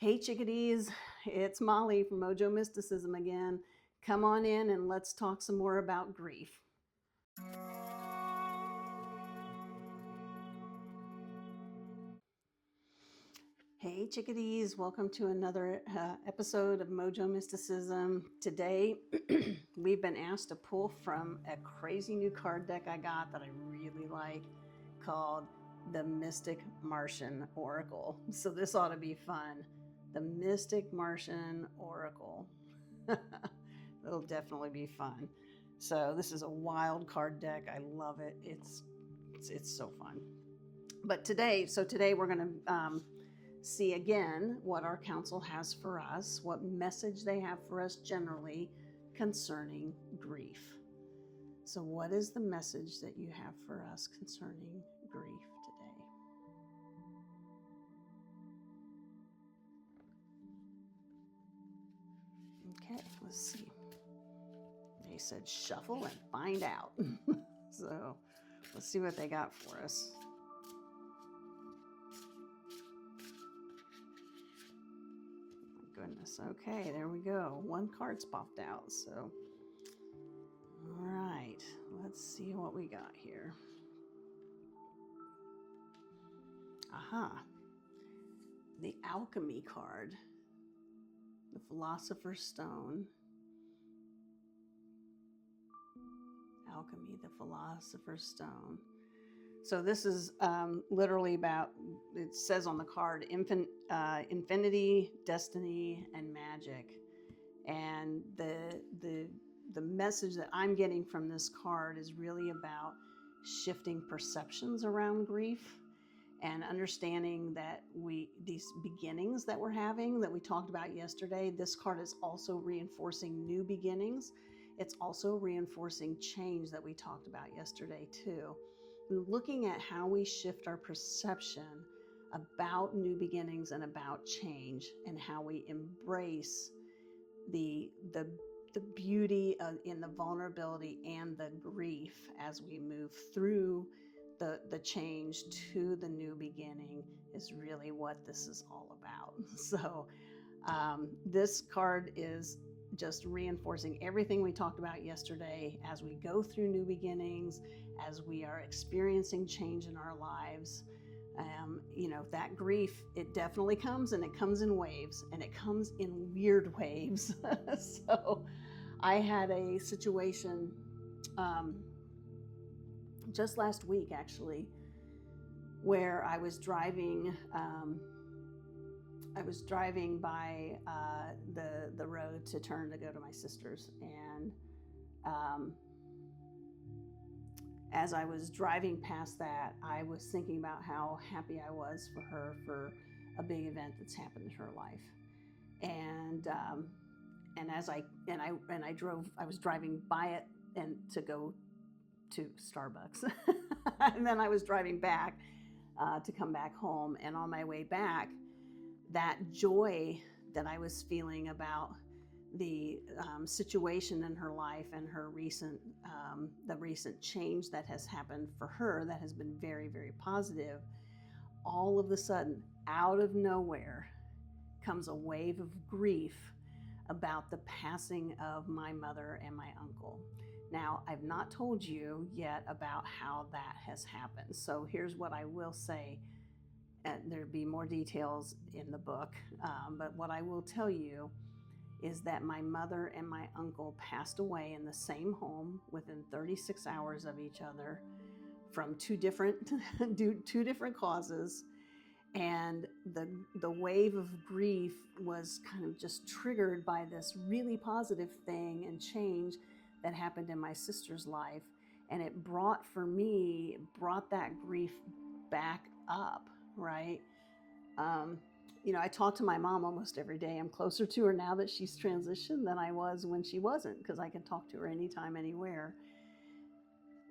Hey chickadees, it's Molly from Mojo Mysticism again. Come on in and let's talk some more about grief. Hey chickadees, welcome to another episode of Mojo Mysticism. Today, we've been asked to pull from a crazy new card deck I got that I really like called the Mystic Martian Oracle. So this ought to be fun. The Mystic Martian Oracle. It'll definitely be fun. So this is a wild card deck. I love it. It's so fun. But today we're going to see again what our council has for us, what message they have for us generally concerning grief. So what is the message that you have for us concerning grief today? Okay, let's see. They said shuffle and find out. So let's see what they got for us. Goodness. Okay, there we go. One card's popped out. So, all right, let's see what we got here. Aha. The alchemy card. The Philosopher's Stone. Alchemy, the Philosopher's Stone. So this is literally about, it says on the card, infinity, destiny, and magic. And the message that I'm getting from this card is really about shifting perceptions around grief and understanding that these beginnings that we're having, that we talked about yesterday, this card is also reinforcing new beginnings. It's also reinforcing change that we talked about yesterday too. Looking at how we shift our perception about new beginnings and about change, and how we embrace the beauty in the vulnerability and the grief as we move through the change to the new beginning is really what this is all about. So this card is just reinforcing everything we talked about yesterday as we go through new beginnings, as we are experiencing change in our lives. That grief, it definitely comes, and it comes in waves, and it comes in weird waves. So I had a situation just last week, actually, where I was driving by the road to turn to go to my sister's, and as I was driving past that, I was thinking about how happy I was for her for a big event that's happened in her life. And as I was driving by it and to go to Starbucks, and then I was driving back to come back home. And on my way back, that joy that I was feeling about the situation in her life and her the recent change that has happened for her, that has been very, very positive, all of a sudden, out of nowhere, comes a wave of grief about the passing of my mother and my uncle. Now, I've not told you yet about how that has happened. So here's what I will say. There'll be more details in the book, but what I will tell you is that my mother and my uncle passed away in the same home within 36 hours of each other from two different causes. And the wave of grief was kind of just triggered by this really positive thing and change that happened in my sister's life. And it brought that grief back up, right? I talk to my mom almost every day. I'm closer to her now that she's transitioned than I was when she wasn't, because I can talk to her anytime, anywhere.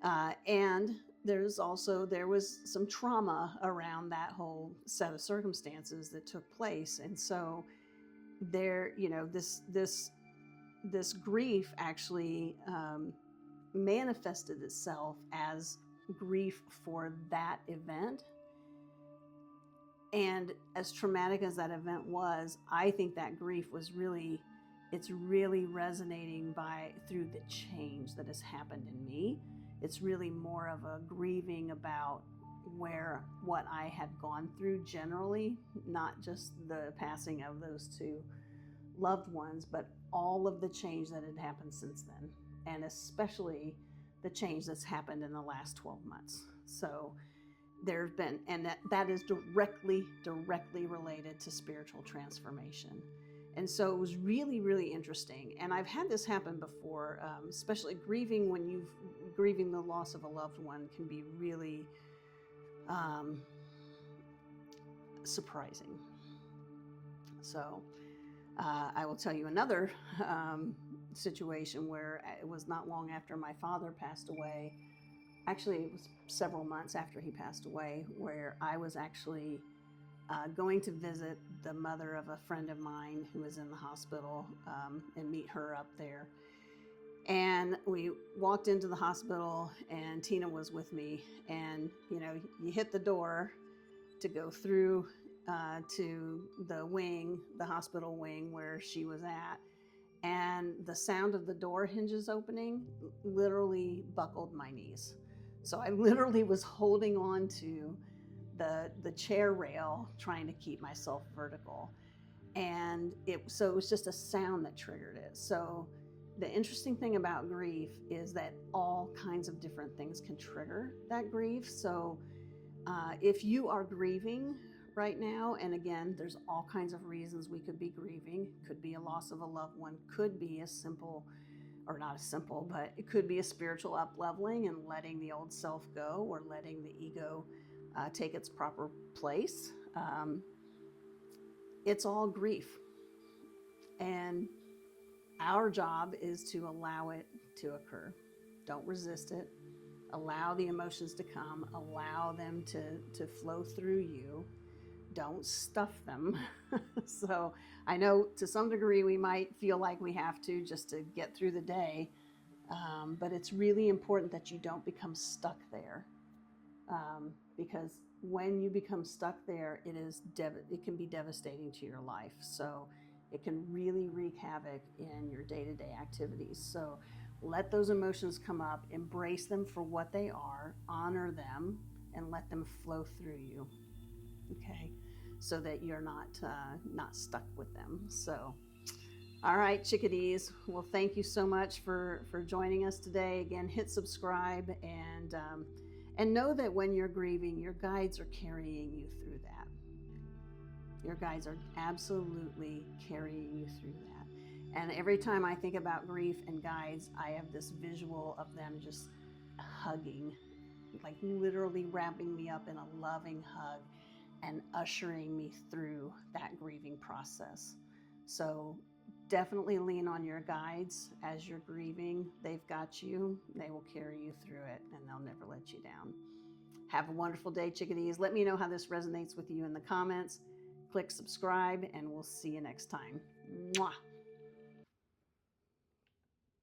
And there was some trauma around that whole set of circumstances that took place. And so this grief actually manifested itself as grief for that event. And as traumatic as that event was, I think that grief was really, it's really resonating through the change that has happened in me. It's really more of a grieving about what I had gone through generally, not just the passing of those two loved ones, but all of the change that had happened since then, and especially the change that's happened in the last 12 months. So there's been, and that is directly related to spiritual transformation. And so it was really, really interesting. And I've had this happen before, especially grieving grieving the loss of a loved one can be really surprising. So I will tell you another situation where it was not long after my father passed away. Actually, it was several months after he passed away, where I was actually going to visit the mother of a friend of mine who was in the hospital and meet her up there. And we walked into the hospital, and Tina was with me. And, you know, you hit the door to go through to the hospital wing where she was at. And the sound of the door hinges opening literally buckled my knees. So I literally was holding on to the chair rail, trying to keep myself vertical. And it was just a sound that triggered it. So the interesting thing about grief is that all kinds of different things can trigger that grief. So if you are grieving right now, and again, there's all kinds of reasons we could be grieving. Could be a loss of a loved one, could be as simple, or not as simple, but it could be a spiritual up-leveling and letting the old self go, or letting the ego take its proper place. It's all grief. And our job is to allow it to occur. Don't resist it. Allow the emotions to come. Allow them to flow through you. Don't stuff them. So I know to some degree we might feel like we have to just to get through the day, but it's really important that you don't become stuck there, because when you become stuck there, it can be devastating to your life. So it can really wreak havoc in your day-to-day activities. So let those emotions come up, embrace them for what they are, honor them, and let them flow through you. Okay, so that you're not stuck with them. So, all right, chickadees. Well, thank you so much for joining us today. Again, hit subscribe, and know that when you're grieving, your guides are carrying you through that. Your guides are absolutely carrying you through that. And every time I think about grief and guides, I have this visual of them just hugging, like literally wrapping me up in a loving hug and ushering me through that grieving process. So definitely lean on your guides as you're grieving. They've got you. They will carry you through it, and they'll never let you down. Have a wonderful day, chickadees. Let me know how this resonates with you in the comments. Click subscribe, and we'll see you next time. Mwah.